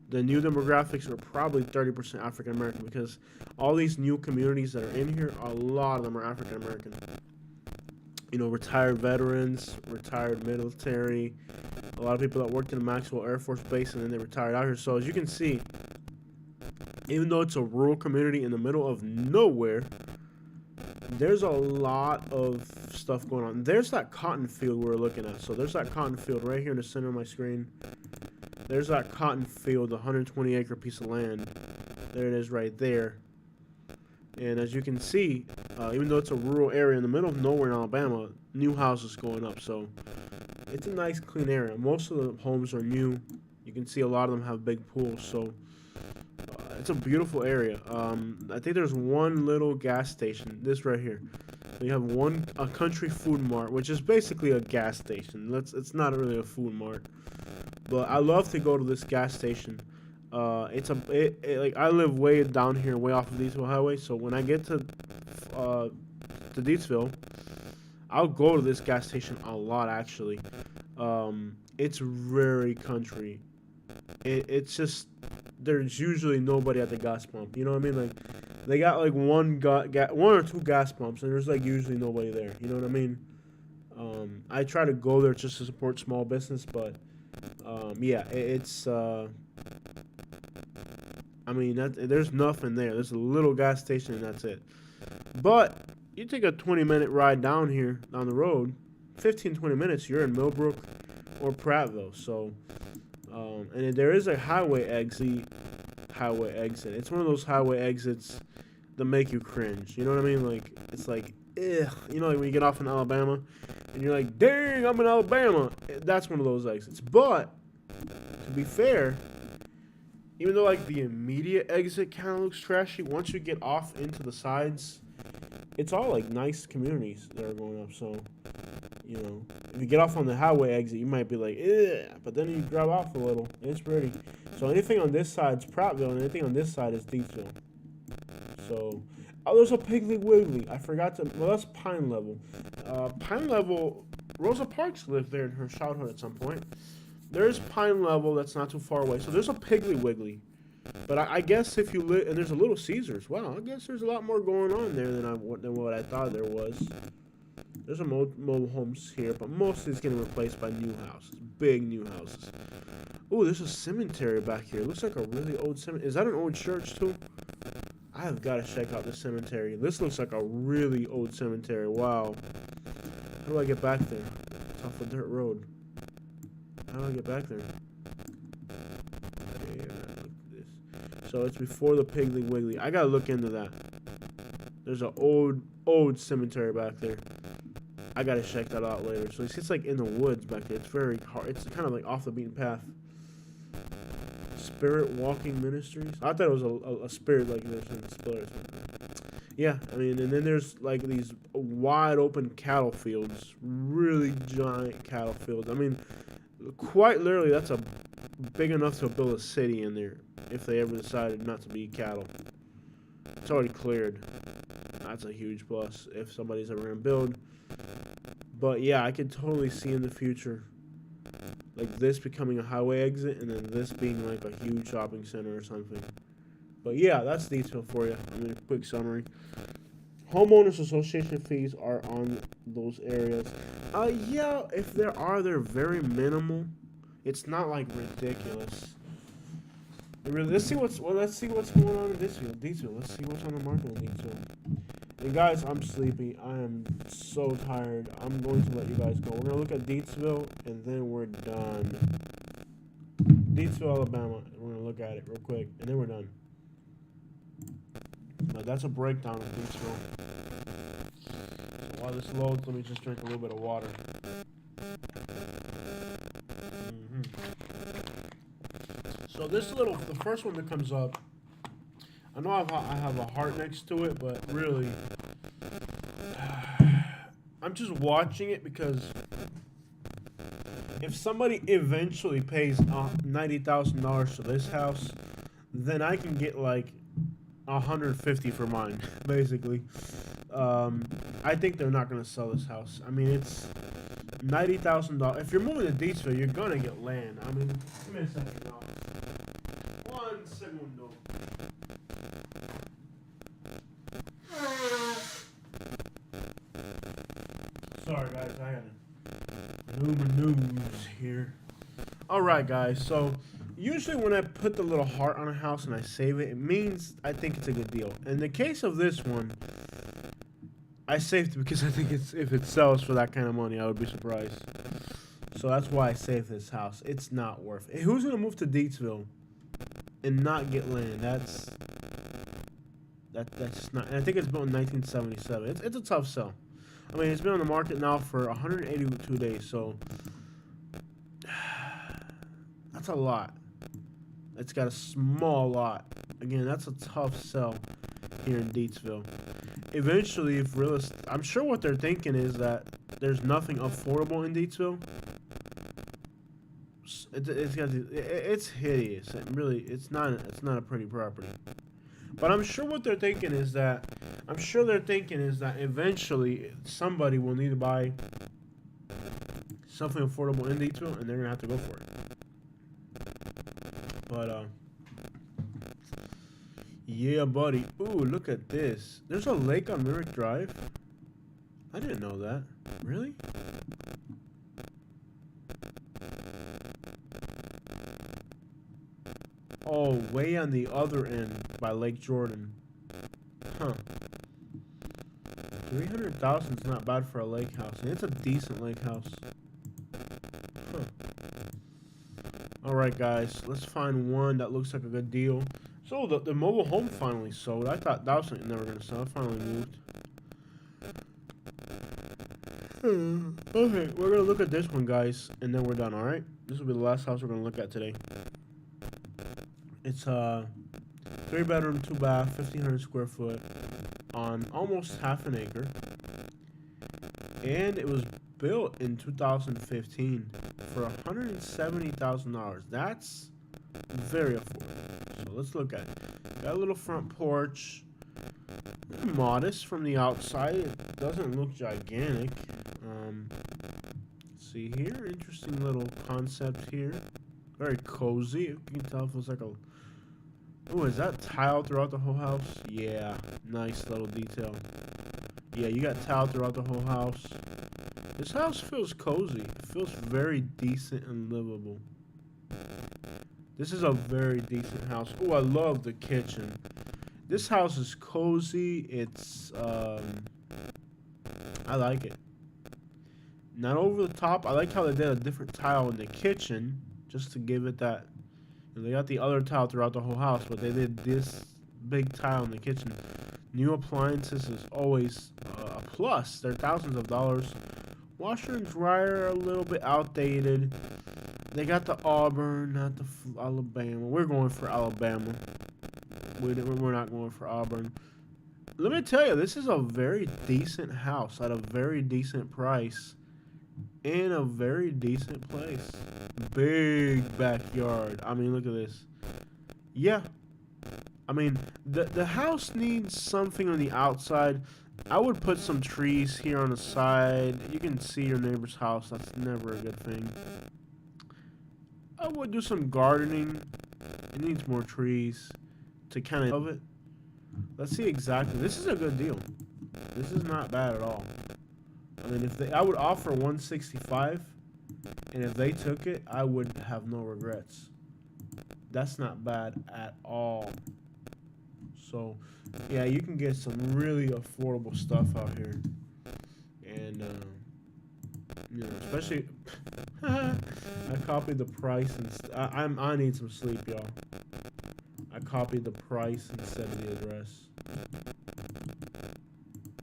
The new demographics are probably 30% African American because all these new communities that are in here, a lot of them are African American. You know, retired veterans, retired military, a lot of people that worked in the Maxwell Air Force Base and then they retired out here. So as you can see, even though it's a rural community in the middle of nowhere, there's a lot of stuff going on. There's that cotton field we're looking at. So there's that cotton field right here in the center of my screen. There's that cotton field, the 120-acre piece of land. There it is right there. And as you can see, even though it's a rural area in the middle of nowhere in Alabama, new houses going up. So it's a nice, clean area. Most of the homes are new. You can see a lot of them have big pools. So it's a beautiful area. I think there's one little gas station. This right here. You have a Country Food Mart, which is basically a gas station. It's not really a food mart. But I love to go to this gas station. Like I live way down here, way off of Deadsville Highway. So when I get to Deadsville, I'll go to this gas station a lot. Actually, it's very country. It's just there's usually nobody at the gas pump. You know what I mean? Like they got like one or two gas pumps, and there's like usually nobody there. You know what I mean? I try to go there just to support small business, but yeah, it's. I mean, there's nothing there. There's a little gas station and that's it. But you take a 20-minute ride down here, down the road, 15, 20 minutes, you're in Millbrook or Prattville. So, and there is a highway exit. It's one of those highway exits that make you cringe. You know what I mean? Like, it's like, ugh. You know, like when you get off in Alabama and you're like, dang, I'm in Alabama. That's one of those exits. But, to be fair, even though like the immediate exit kind of looks trashy, once you get off into the sides, it's all like nice communities that are going up. So, you know, if you get off on the highway exit, you might be like, ugh, but then you drive off a little. It's pretty. So anything on this side is Prattville, and anything on this side is Deadsville. So, oh, there's a Piggly Wiggly. I forgot to. Well, that's Pine Level. Pine Level. Rosa Parks lived there in her childhood at some point. There's Pine Level that's not too far away. So there's a Piggly Wiggly. But I guess if you live... And there's a Little Caesars. Wow, I guess there's a lot more going on there than what I thought there was. There's some mobile homes here, but mostly it's getting replaced by new houses. Big new houses. Ooh, there's a cemetery back here. It looks like a really old cemetery. Is that an old church, too? I have got to check out this cemetery. This looks like a really old cemetery. Wow. How do I get back there? It's off a dirt road. How do I get back there? Yeah, look at this. So it's before the Piggly Wiggly. I gotta look into that. There's an old cemetery back there. I gotta check that out later. So it's like in the woods back there. It's very hard. It's kind of like off the beaten path. Spirit Walking Ministries. I thought it was a spirit like this in the spirit. Yeah, I mean, and then there's like these wide open cattle fields, really giant cattle fields. I mean, quite literally, that's a big enough to build a city in there if they ever decided not to be cattle. It's already cleared. That's a huge plus if somebody's ever gonna build. But yeah, I could totally see in the future like this becoming a highway exit and then this being like a huge shopping center or something. But yeah, that's Deadsville for you. I mean, a quick summary. Homeowners association fees are on those areas. Yeah, if there are, they're very minimal. It's not like ridiculous. Let's see what's going on in Deadsville. Let's see what's on the market in Deadsville. And guys, I'm sleepy. I am so tired. I'm going to let you guys go. We're gonna look at Deadsville and then we're done. Deadsville, Alabama. We're gonna look at it real quick and then we're done. Now that's a breakdown of Deadsville. So while this loads, let me just drink a little bit of water. So this little, the first one that comes up, I know I have a heart next to it, but really, I'm just watching it because if somebody eventually pays $90,000 for this house, then I can get like 150 for mine, basically. I think they're not gonna sell this house. I mean, it's $90,000. If you're moving to Deatsville, you're gonna get land. I mean, give me a second, y'all. One segundo. Sorry, guys, I gotta news here. All right, guys. So usually when I put the little heart on a house and I save it, it means I think it's a good deal. In the case of this one, I saved it because I think if it sells for that kind of money, I would be surprised. So that's why I saved this house. It's not worth it. Who's gonna move to Deatsville and not get land? That's not. And I think it's built in 1977. It's a tough sell. I mean, it's been on the market now for 182 days. So that's a lot. It's got a small lot. Again, that's a tough sell here in Deatsville. Eventually, if I'm sure what they're thinking is that there's nothing affordable in Deatsville. It's hideous. It's not a pretty property. But I'm sure what they're thinking is that eventually somebody will need to buy something affordable in Deatsville, and they're gonna have to go for it. But yeah, buddy. Ooh, look at this. There's a lake on Merrick Drive. I didn't know that. Really? Oh, way on the other end by Lake Jordan. Huh. 300,000 is not bad for a lake house, and it's a decent lake house. Huh. All right, guys. Let's find one that looks like a good deal. So the mobile home finally sold. I thought that was something never gonna sell. It finally moved. Okay, we're gonna look at this one, guys, and then we're done. All right. This will be the last house we're gonna look at today. It's a 3-bedroom, 2-bath, 1,500 square foot on almost half an acre, and it was built in 2015 for $170,000. That's very affordable. So let's look at it. Got a little front porch. Modest from the outside. It doesn't look gigantic. Let's see here. Interesting little concept here. Very cozy. You can tell it feels like a... Oh, is that tile throughout the whole house? Yeah. Nice little detail. Yeah, you got tile throughout the whole house. This house feels cozy. It feels very decent and livable. This is a very decent house. Oh, I love the kitchen. This house is cozy. It's, I like it. Not over the top. I like how they did a different tile in the kitchen, just to give it that. They got the other tile throughout the whole house, but they did this big tile in the kitchen. New appliances is always a plus. They're thousands of dollars. Washer and dryer are a little bit outdated. They got the Auburn, not the Alabama. We're going for Alabama. We're not going for Auburn. Let me tell you, this is a very decent house at a very decent price in a very decent place. Big backyard. I mean, look at this. Yeah. I mean, the house needs something on the outside. I would put some trees here on the side. You can see your neighbor's house. That's never a good thing. I would do some gardening. It needs more trees to kind of it. Let's see exactly. This is a good deal. This is not bad at all. I mean, I would offer 165, and if they took it, I would have no regrets. That's not bad at all. So, yeah, you can get some really affordable stuff out here, and you know, especially I copied the price and I need some sleep, y'all. I copied the price instead of the address.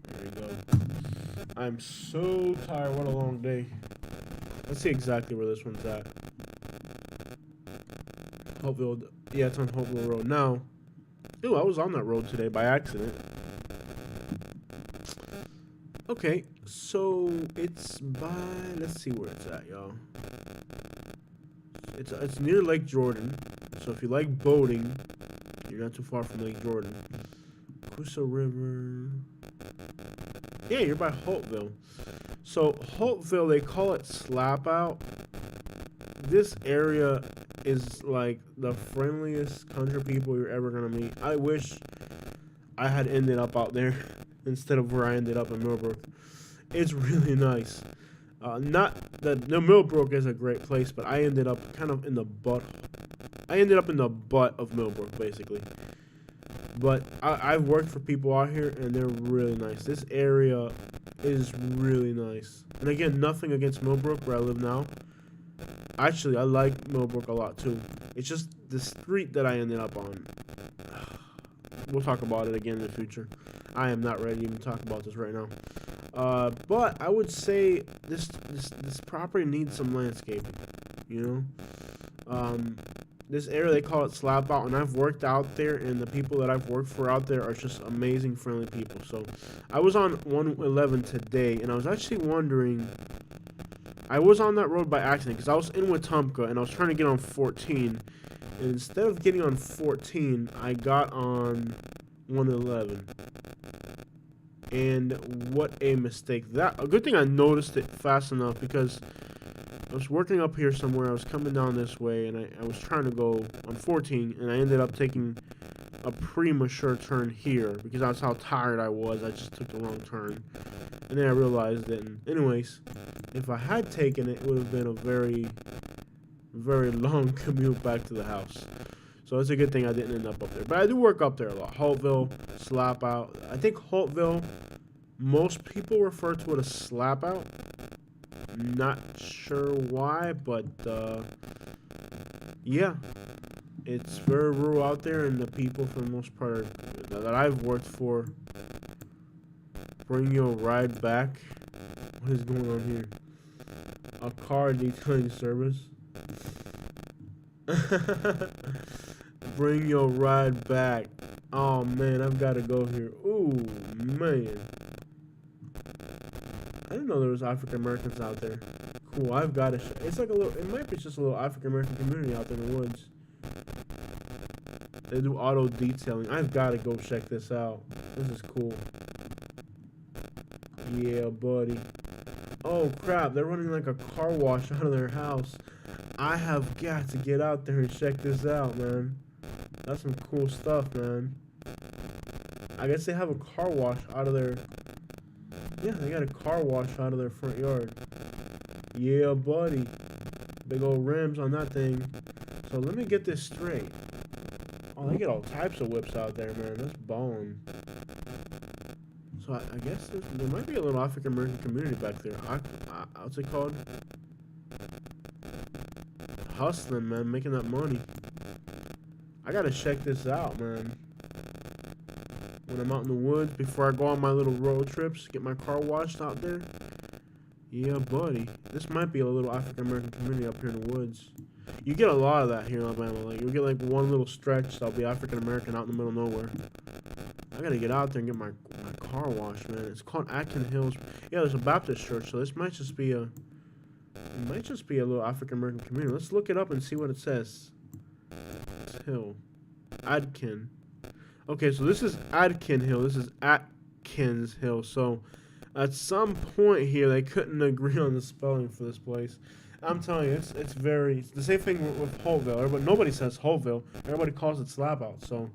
There we go. I'm so tired. What a long day. Let's see exactly where this one's at. Hopeville. Yeah, it's on Hopeville Road now. Ew, I was on that road today by accident. Okay, so it's by. Let's see where it's at, y'all. It's near Lake Jordan. So if you like boating, you're not too far from Lake Jordan. Coosa River. Yeah, you're by Holtville. So Holtville, they call it Slap Out. This area is like the friendliest country people you're ever gonna meet. I wish I had ended up out there instead of where I ended up in Millbrook. It's really nice. Not that the Millbrook is a great place, but I ended up kind of in the butt. I ended up in the butt of Millbrook, basically. But I've worked for people out here, and they're really nice. This area is really nice. And again, nothing against Millbrook, where I live now. Actually, I like Millbrook a lot, too. It's just the street that I ended up on. We'll talk about it again in the future. I am not ready to even talk about this right now. But I would say this property needs some landscaping, you know? This area, they call it Slap Out, and I've worked out there, and the people that I've worked for out there are just amazing, friendly people. So I was on 111 today, and I was actually wondering, I was on that road by accident, because I was in Wetumpka, and I was trying to get on 14, and instead of getting on 14, I got on 111. And what a mistake. A good thing I noticed it fast enough, because I was working up here somewhere. I was coming down this way, and I was trying to go on 14, and I ended up taking a premature turn here, because that's how tired I was. I just took the wrong turn, and then I realized it. And anyways, if I had taken it, it would have been a very, very long commute back to the house. So it's a good thing I didn't end up there. But I do work up there a lot. Holtville, Slap Out. I think Holtville, most people refer to it as Slap Out. Not sure why, but yeah, it's very rural out there, and the people for the most part that I've worked for bring you a ride back. What is going on here? A car detailing service. Bring your ride back. Oh man, I've got to go here. Ooh man. I didn't know there was African Americans out there. Cool, I've got to. It's like a little. It might be just a little African American community out there in the woods. They do auto detailing. I've got to go check this out. This is cool. Yeah, buddy. Oh crap! They're running like a car wash out of their house. I have got to get out there and check this out, man. That's some cool stuff, man. I guess they have a car wash out of their. Yeah, they got a car wash out of their front yard. Yeah, buddy. Big old rims on that thing. So let me get this straight. Oh, they get all types of whips out there, man. That's ballin'. So I guess there might be a little African American community back there. What's it called? Hustling, man. Making that money. I gotta check this out, man. When I'm out in the woods, before I go on my little road trips, get my car washed out there. Yeah, buddy. This might be a little African American community up here in the woods. You get a lot of that here in Alabama. Like, you'll get like one little stretch that'll be African American out in the middle of nowhere. I gotta get out there and get my car washed, man. It's called Atkins Hills. Yeah, there's a Baptist church, so this might just be a little African American community. Let's look it up and see what it says. Hill. Adkin. Okay, so this is Adkin Hill. This is Atkins Hill. So at some point here, they couldn't agree on the spelling for this place. I'm telling you, it's the same thing with Holtville. But nobody says Holtville. Everybody calls it Slap Out. So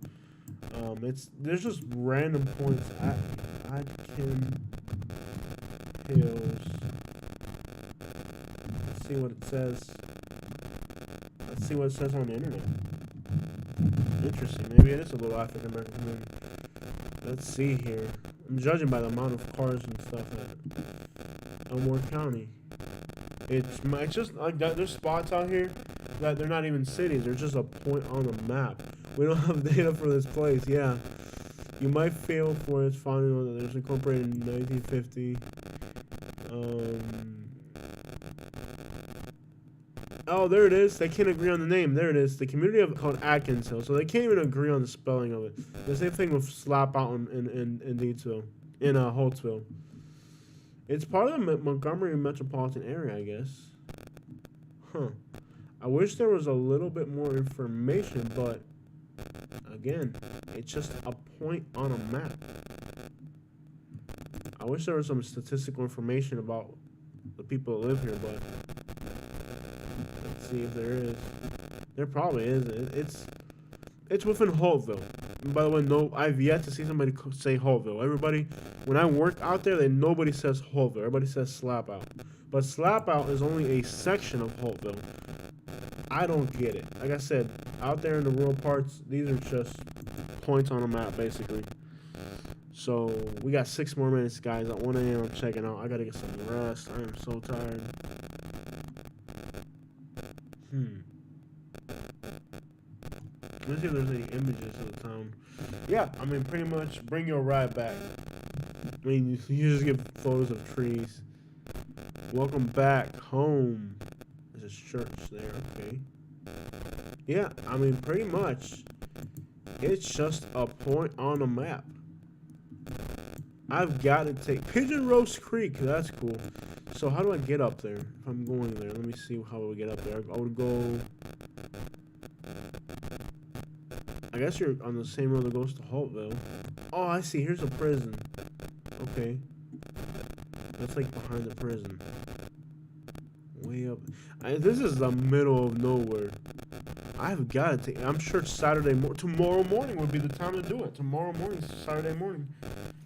there's just random points at Adkin Hills. Let's see what it says. Let's see what it says on the internet. Interesting. Maybe it is a little African American community. Let's see here. I'm judging by the amount of cars and stuff at Elmore County. It's just like that. There's spots out here that they're not even cities. They're just a point on the map. We don't have data for this place. Yeah, you might fail for its finding that it was incorporated in 1950. Oh, there it is. They can't agree on the name. There it is. The community of called Atkins Hill. So they can't even agree on the spelling of it. The same thing with Slap Out in Deedsville, in Holtzville. It's part of the Montgomery metropolitan area, I guess. Huh. I wish there was a little bit more information, but again, it's just a point on a map. I wish there was some statistical information about the people that live here, but let's see if there is. There probably is. It's within Holtville. And by the way, no, I've yet to see somebody say Holtville. Everybody, when I work out there, nobody says Holtville. Everybody says Slap Out. But Slap Out is only a section of Holtville. I don't get it. Like I said, out there in the rural parts, these are just points on a map, basically. So, we got 6 more minutes, guys. At 1 a.m., I'm checking out. I gotta get some rest. I am so tired. Let's see if there's any images of the town. Yeah, I mean, pretty much bring your ride back. I mean, you just get photos of trees. Welcome back home. There's a church there, okay. Yeah, I mean, pretty much, it's just a point on a map. I've got to take Pigeon Roast Creek. That's cool. So how do I get up there? If I'm going there, let me see how we get up there. I would go. I guess you're on the same road that goes to Holtville. Oh, I see. Here's a prison. Okay. That's like behind the prison. Way up. This is the middle of nowhere. I've got to take. I'm sure tomorrow morning would be the time to do it. Tomorrow morning, Saturday morning,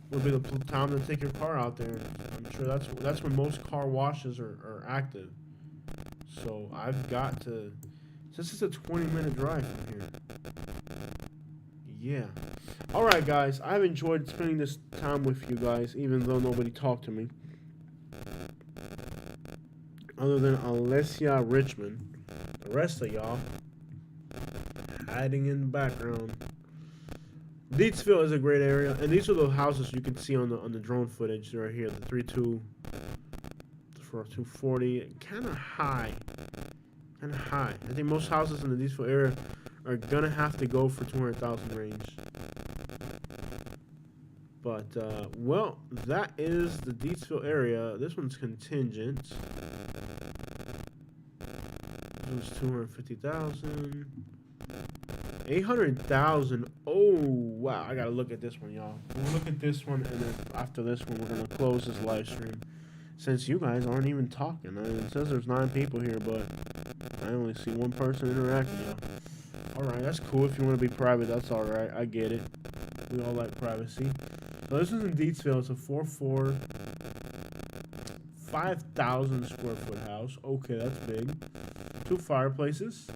would be the time to take your car out there. I'm sure that's when most car washes are active. So I've got to. This is a 20-minute drive from here. Yeah. Alright, guys. I've enjoyed spending this time with you guys, even though nobody talked to me. Other than Alessia Richmond. The rest of y'all hiding in the background. Deedsville is a great area. And these are the houses you can see on the drone footage right here. The 3.2 for 240. Kind of high. I think most houses in the Deedsville area are gonna have to go for 200,000 range. But well, that is the Deedsville area. This one's contingent. It was 250,000, 800,000. Oh wow! I gotta look at this one, y'all. We'll look at this one, and then after this one, we're gonna close this live stream. Since you guys aren't even talking, I mean, it says there's 9 people here, but I only see 1 person interacting, y'all. Alright, that's cool. If you want to be private, that's alright. I get it. We all like privacy. So this is in Deedsville. It's a 4.4, 5,000 square foot house. Okay, that's big. 2 fireplaces.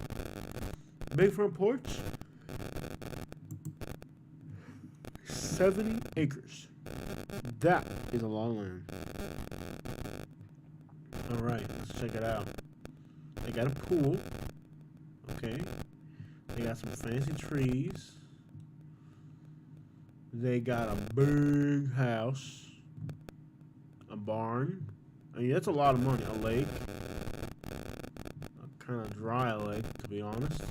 Big front porch. 70 acres. That is a lot of land. Alright, let's check it out. They got a pool. Okay. They got some fancy trees. They got a big house. A barn. I mean, that's a lot of money. A lake. A kind of dry lake, to be honest.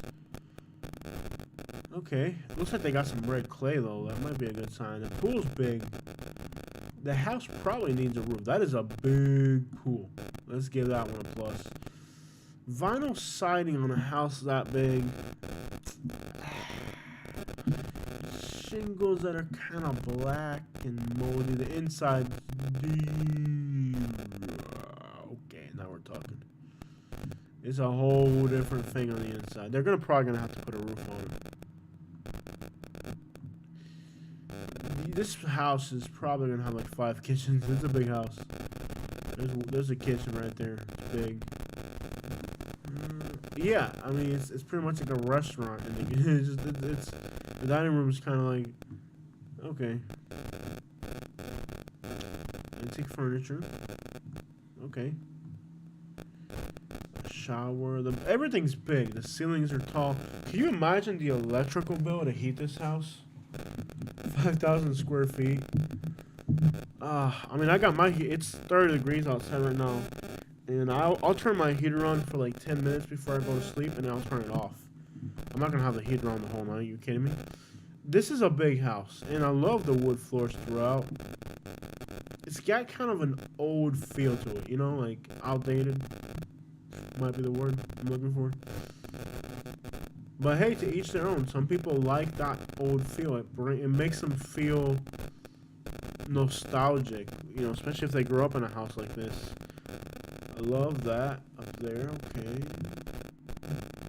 Okay. Looks like they got some red clay, though. That might be a good sign. The pool's big. The house probably needs a roof. That is a big pool. Let's give that one a plus. Vinyl siding on a house that big. Shingles that are kind of black and moldy. The inside. Okay, now we're talking. It's a whole different thing on the inside. They're probably gonna have to put a roof on it. This house is probably gonna have like 5 kitchens. It's a big house. There's a kitchen right there. It's big. Yeah, I mean it's pretty much like a restaurant, and it's the dining room is kind of like okay. Antique furniture. Okay. A shower. Everything's big. The ceilings are tall. Can you imagine the electrical bill to heat this house? 5,000 square feet. I mean, I got my heat. It's 30 degrees outside right now. And I'll turn my heater on for like 10 minutes before I go to sleep, and then I'll turn it off. I'm not gonna have the heater on the whole night. You kidding me? This is a big house, and I love the wood floors throughout. It's got kind of an old feel to it, you know, like outdated. Might be the word I'm looking for. But hey, to each their own. Some people like that old feel. It makes them feel nostalgic, you know, especially if they grew up in a house like this. I love that up there. Okay.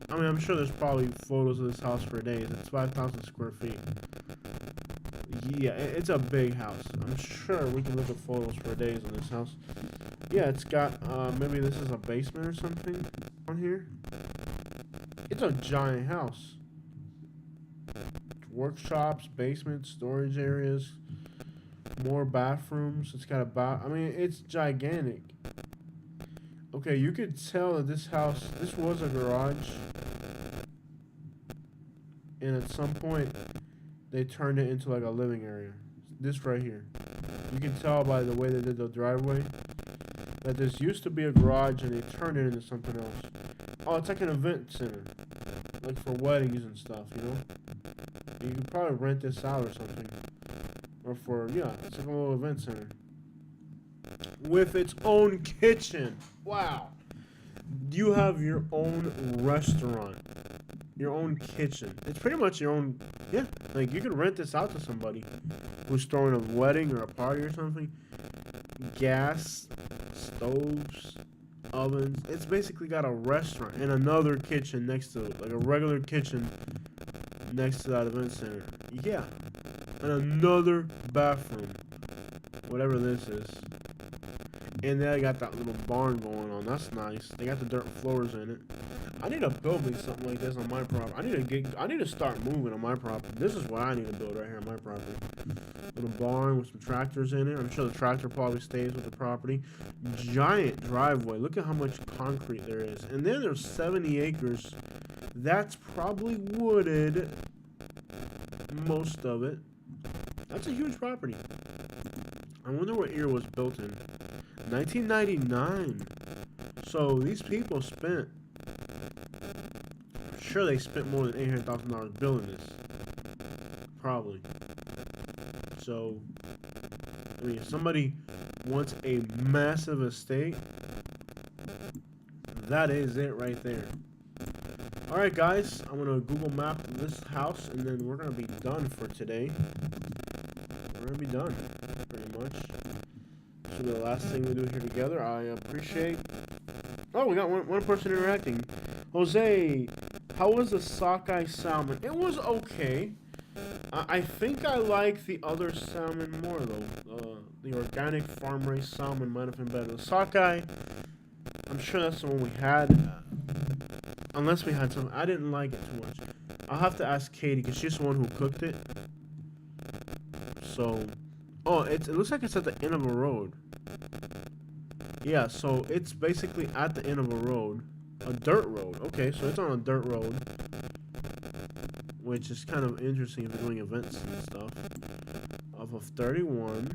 I mean, I'm sure there's probably photos of this house for days. It's 5,000 square feet. Yeah, it's a big house. I'm sure we can look at photos for days on this house. Yeah, it's got, maybe this is a basement or something on here. It's a giant house. Workshops, basement, storage areas, more bathrooms. It's got I mean, it's gigantic. Okay, you could tell that this house, this was a garage. And at some point, they turned it into like a living area. This right here. You can tell by the way they did the driveway that this used to be a garage and they turned it into something else. Oh, it's like an event center. Like for weddings and stuff, you know? You could probably rent this out or something. Or for, yeah, it's like a little event center. With its own kitchen. Wow. You have your own restaurant. Your own kitchen. It's pretty much your own, yeah. Like, you could rent this out to somebody who's throwing a wedding or a party or something. Gas, stoves, ovens. It's basically got a restaurant and another kitchen next to it. Like a regular kitchen next to that event center. Yeah. And another bathroom. Whatever this is. And then I got that little barn going on. That's nice. They got the dirt floors in it. I need to build me something like this on my property. I need to start moving on my property. This is what I need to build right here on my property. Little barn with some tractors in it. I'm sure the tractor probably stays with the property. Giant driveway. Look at how much concrete there is. And then there's 70 acres. That's probably wooded. Most of it. That's a huge property. I wonder what year it was built in. 1999. So these people spent, I'm sure they spent more than $800,000 building this. Probably. So, I mean, if somebody wants a massive estate, that is it right there. Alright guys, I'm going to Google map this house and then we're going to be done for today. We're going to be done, pretty much. This will be the last thing we do here together. I appreciate... Oh, we got one person interacting. Jose, how was the sockeye salmon? It was okay. I think I like the other salmon more, though. The organic farm-raised salmon might have been better. The sockeye, I'm sure that's the one we had. Unless we had some. I didn't like it too much. I'll have to ask Katie, because she's the one who cooked it. So... Oh, it looks like it's at the end of a road. Yeah, so it's basically at the end of a road. A dirt road. Okay, so it's on a dirt road. Which is kind of interesting if you're doing events and stuff. Off of 31.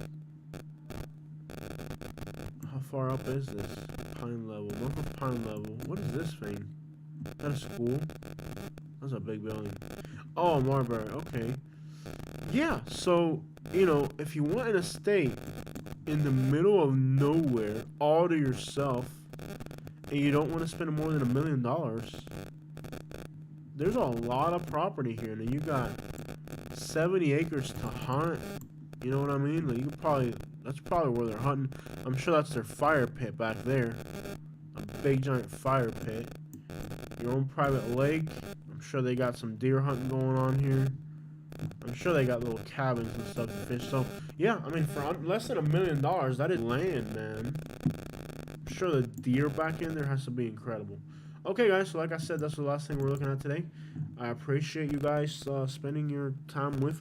How far up is this? Pine Level. North of Pine Level. What is this thing? Is that a school? That's a big building. Oh, Marbury. Okay. Yeah, so, you know, if you want an estate in the middle of nowhere, all to yourself, and you don't want to spend more than $1 million, there's a lot of property here. Now, you got 70 acres to hunt. You know what I mean? Like, you could probably, that's probably where they're hunting. I'm sure that's their fire pit back there. A big, giant fire pit. Your own private lake. I'm sure they got some deer hunting going on here. I'm sure they got little cabins and stuff to fish. So, yeah, I mean, for less than $1 million, that is land, man. I'm sure the deer back in there has to be incredible. Okay, guys, so like I said, that's the last thing we're looking at today. I appreciate you guys spending your time with me.